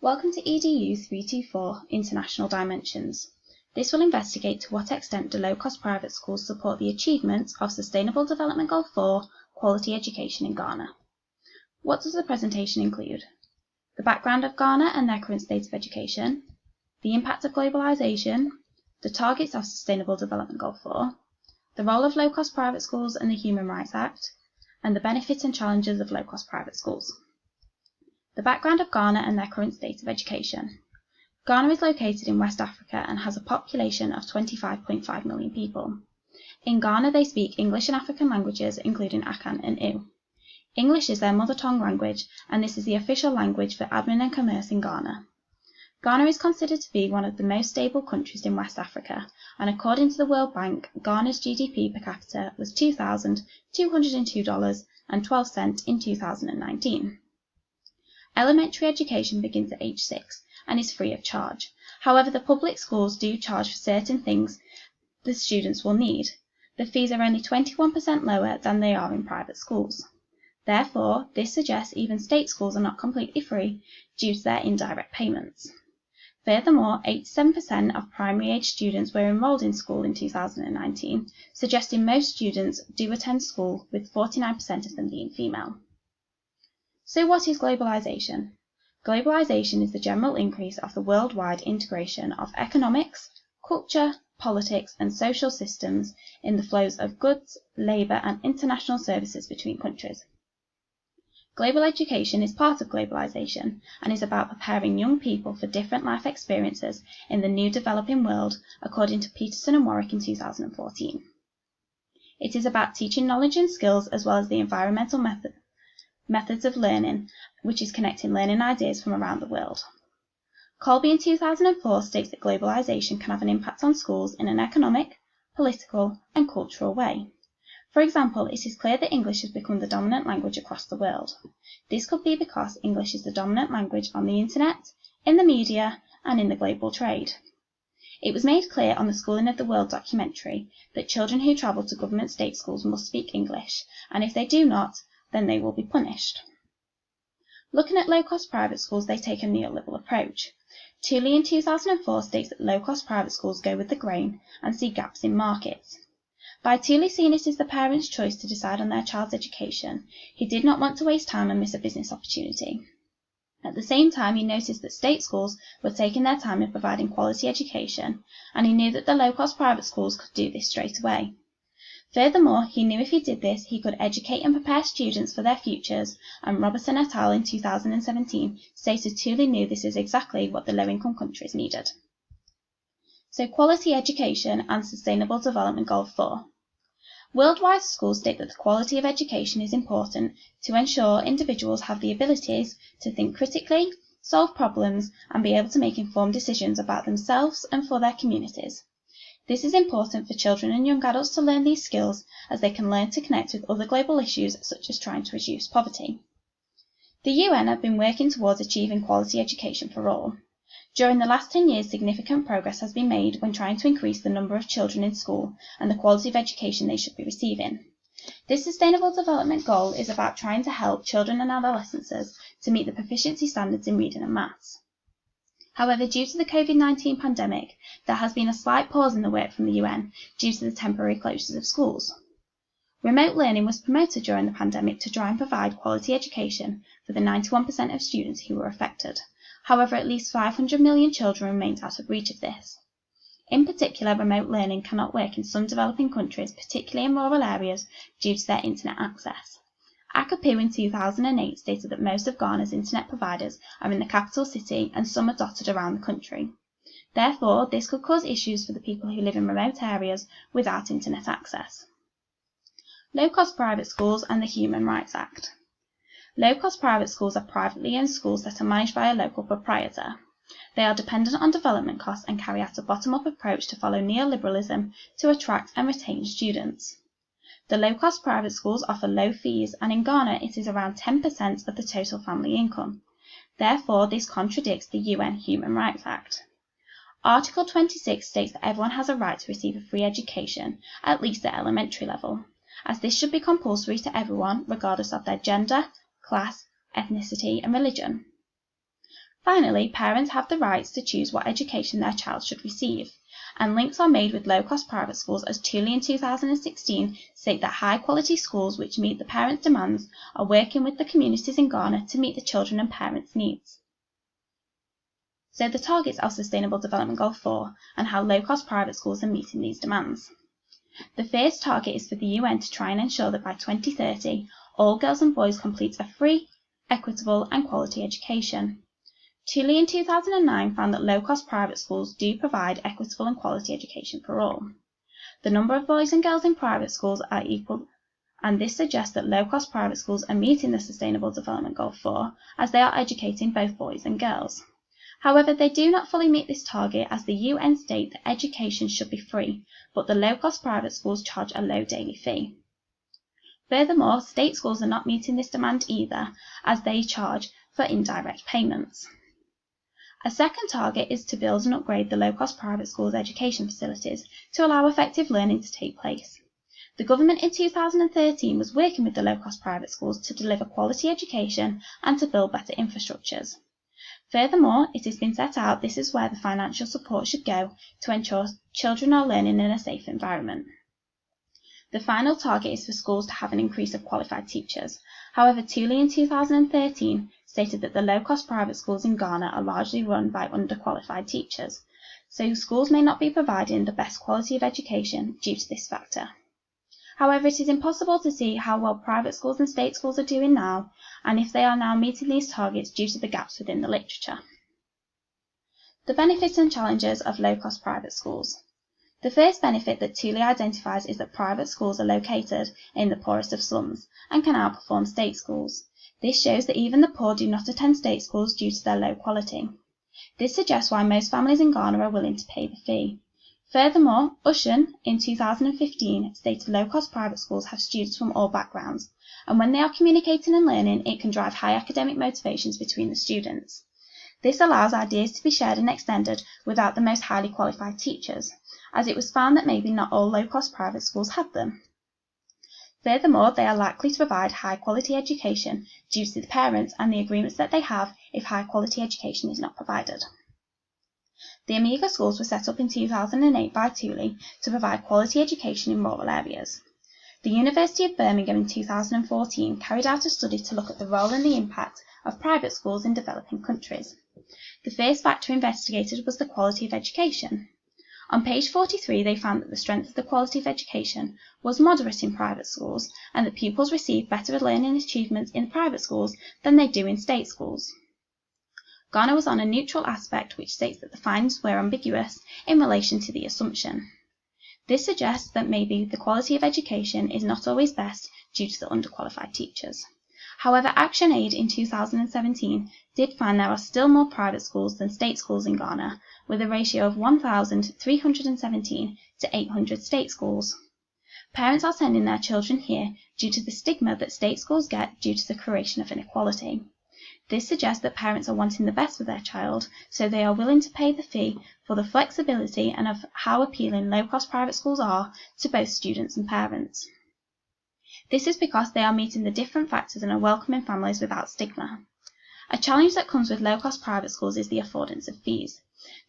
Welcome to EDU 324 International Dimensions. This will investigate to what extent do low-cost private schools support the achievements of Sustainable Development Goal 4 Quality Education in Ghana. What does the presentation include? The background of Ghana and their current state of education, the impact of globalization, the targets of Sustainable Development Goal 4, the role of low-cost private schools and the Human Rights Act, and the benefits and challenges of low-cost private schools. The background of Ghana and their current state of education. Ghana is located in West Africa and has a population of 25.5 million people. In Ghana, they speak English and African languages, including Akan and Ewe. English is their mother tongue language, and this is the official language for admin and commerce in Ghana. Ghana is considered to be one of the most stable countries in West Africa, and according to the World Bank, Ghana's GDP per capita was $2,202.12 in 2019. Elementary education begins at age 6 and is free of charge. However, the public schools do charge for certain things the students will need. The fees are only 21% lower than they are in private schools. Therefore, this suggests even state schools are not completely free due to their indirect payments. Furthermore, 87% of primary-age students were enrolled in school in 2019, suggesting most students do attend school, with 49% of them being female. So what is globalization? Globalization is the general increase of the worldwide integration of economics, culture, politics, and social systems in the flows of goods, labor, and international services between countries. Global education is part of globalization and is about preparing young people for different life experiences in the new developing world, according to Peterson and Warwick in 2014. It is about teaching knowledge and skills as well as the environmental methods of learning, which is connecting learning ideas from around the world. Colby in 2004 states that globalization can have an impact on schools in an economic, political, and cultural way. For example, it is clear that English has become the dominant language across the world. This could be because English is the dominant language on the internet, in the media, and in the global trade. It was made clear on the Schooling of the World documentary that children who travel to government state schools must speak English, and if they do not, then they will be punished. Looking at low-cost private schools, they take a neoliberal approach. Tooley in 2004 states that low-cost private schools go with the grain and see gaps in markets. By Tooley seeing it as the parent's choice to decide on their child's education, he did not want to waste time and miss a business opportunity. At the same time, he noticed that state schools were taking their time in providing quality education, and he knew that the low-cost private schools could do this straight away. Furthermore, he knew if he did this, he could educate and prepare students for their futures, and Robertson et al. In 2017 stated Tooley knew this is exactly what the low-income countries needed. So, quality education and Sustainable Development Goal 4. Worldwide schools state that the quality of education is important to ensure individuals have the abilities to think critically, solve problems, and be able to make informed decisions about themselves and for their communities. This is important for children and young adults to learn these skills, as they can learn to connect with other global issues such as trying to reduce poverty. The UN have been working towards achieving quality education for all. During the last 10 years, significant progress has been made when trying to increase the number of children in school and the quality of education they should be receiving. This Sustainable Development Goal is about trying to help children and adolescents to meet the proficiency standards in reading and maths. However, due to the COVID-19 pandemic, there has been a slight pause in the work from the UN due to the temporary closures of schools. Remote learning was promoted during the pandemic to try and provide quality education for the 91% of students who were affected. However, at least 500 million children remained out of reach of this. In particular, remote learning cannot work in some developing countries, particularly in rural areas, due to their internet access. Akapu in 2008 stated that most of Ghana's internet providers are in the capital city and some are dotted around the country. Therefore, this could cause issues for the people who live in remote areas without internet access. Low-cost private schools and the Human Rights Act. Low-cost private schools are privately owned schools that are managed by a local proprietor. They are dependent on development costs and carry out a bottom-up approach to follow neoliberalism to attract and retain students. The low-cost private schools offer low fees, and in Ghana it is around 10% of the total family income. Therefore, this contradicts the UN Human Rights Act. Article 26 states that everyone has a right to receive a free education, at least at elementary level, as this should be compulsory to everyone, regardless of their gender, class, ethnicity, and religion. Finally, parents have the rights to choose what education their child should receive, and links are made with low-cost private schools, as Tooley in 2016 state that high-quality schools which meet the parents' demands are working with the communities in Ghana to meet the children and parents' needs. So the targets of Sustainable Development Goal 4 and how low-cost private schools are meeting these demands. The first target is for the UN to try and ensure that by 2030, all girls and boys complete a free, equitable and quality education. Tooley in 2009 found that low-cost private schools do provide equitable and quality education for all. The number of boys and girls in private schools are equal, and this suggests that low-cost private schools are meeting the Sustainable Development Goal 4 as they are educating both boys and girls. However, they do not fully meet this target, as the UN state that education should be free, but the low-cost private schools charge a low daily fee. Furthermore, state schools are not meeting this demand either, as they charge for indirect payments. A second target is to build and upgrade the low-cost private schools' education facilities to allow effective learning to take place. The government in 2013 was working with the low-cost private schools to deliver quality education and to build better infrastructures. Furthermore, it has been set out this is where the financial support should go to ensure children are learning in a safe environment. The final target is for schools to have an increase of qualified teachers. However, Tooley in 2013 stated that the low-cost private schools in Ghana are largely run by underqualified teachers, so schools may not be providing the best quality of education due to this factor. However, it is impossible to see how well private schools and state schools are doing now, and if they are now meeting these targets due to the gaps within the literature. The benefits and challenges of low-cost private schools. The first benefit that Tooley identifies is that private schools are located in the poorest of slums and can outperform state schools. This shows that even the poor do not attend state schools due to their low quality. This suggests why most families in Ghana are willing to pay the fee. Furthermore, Ushan in 2015 stated low-cost private schools have students from all backgrounds, and when they are communicating and learning, it can drive high academic motivations between the students. This allows ideas to be shared and extended without the most highly qualified teachers, as it was found that maybe not all low-cost private schools had them. Furthermore, they are likely to provide high-quality education due to the parents and the agreements that they have if high-quality education is not provided. The Amiga schools were set up in 2008 by Tooley to provide quality education in rural areas. The University of Birmingham in 2014 carried out a study to look at the role and the impact of private schools in developing countries. The first factor investigated was the quality of education. On page 43, they found that the strength of the quality of education was moderate in private schools, and that pupils received better learning achievements in private schools than they do in state schools. Ghana was on a neutral aspect, which states that the findings were ambiguous in relation to the assumption. This suggests that maybe the quality of education is not always best due to the underqualified teachers. However, ActionAid in 2017 did find there are still more private schools than state schools in Ghana, with a ratio of 1,317 to 800 state schools. Parents are sending their children here due to the stigma that state schools get due to the creation of inequality. This suggests that parents are wanting the best for their child, so they are willing to pay the fee for the flexibility and of how appealing low-cost private schools are to both students and parents. This is because they are meeting the different factors and are welcoming families without stigma. A challenge that comes with low-cost private schools is the affordance of fees.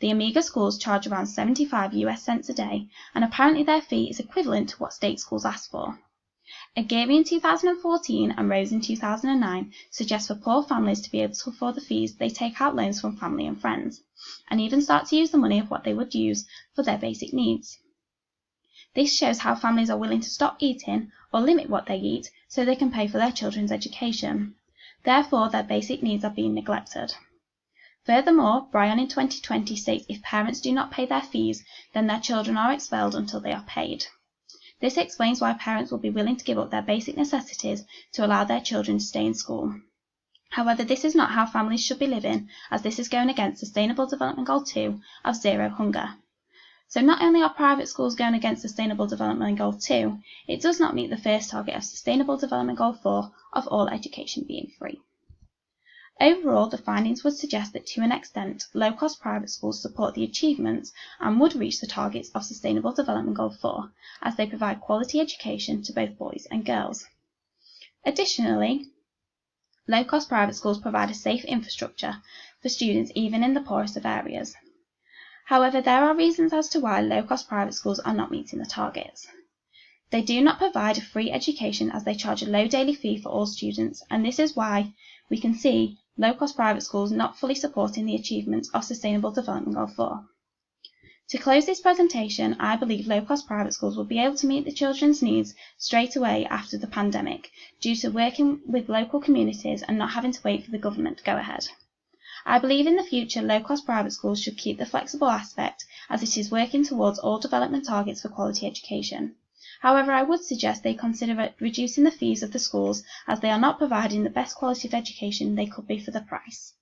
The Amiga schools charge around 75 US cents a day, and apparently their fee is equivalent to what state schools ask for. Agiri in 2014 and Rose in 2009 suggest for poor families to be able to afford the fees, they take out loans from family and friends, and even start to use the money of what they would use for their basic needs. This shows how families are willing to stop eating or limit what they eat so they can pay for their children's education. Therefore, their basic needs are being neglected. Furthermore, Bryan in 2020 states if parents do not pay their fees, then their children are expelled until they are paid. This explains why parents will be willing to give up their basic necessities to allow their children to stay in school. However, this is not how families should be living, as this is going against Sustainable Development Goal 2 of zero hunger. So not only are private schools going against Sustainable Development Goal 2, it does not meet the first target of Sustainable Development Goal 4 of all education being free. Overall, the findings would suggest that to an extent, low-cost private schools support the achievements and would reach the targets of Sustainable Development Goal 4, as they provide quality education to both boys and girls. Additionally, low-cost private schools provide a safe infrastructure for students even in the poorest of areas. However, there are reasons as to why low-cost private schools are not meeting the targets. They do not provide a free education as they charge a low daily fee for all students, and this is why we can see low-cost private schools not fully supporting the achievements of Sustainable Development Goal 4. To close this presentation, I believe low-cost private schools will be able to meet the children's needs straight away after the pandemic, due to working with local communities and not having to wait for the government to go ahead. I believe in the future low-cost private schools should keep the flexible aspect as it is working towards all development targets for quality education. However, I would suggest they consider reducing the fees of the schools as they are not providing the best quality of education they could be for the price.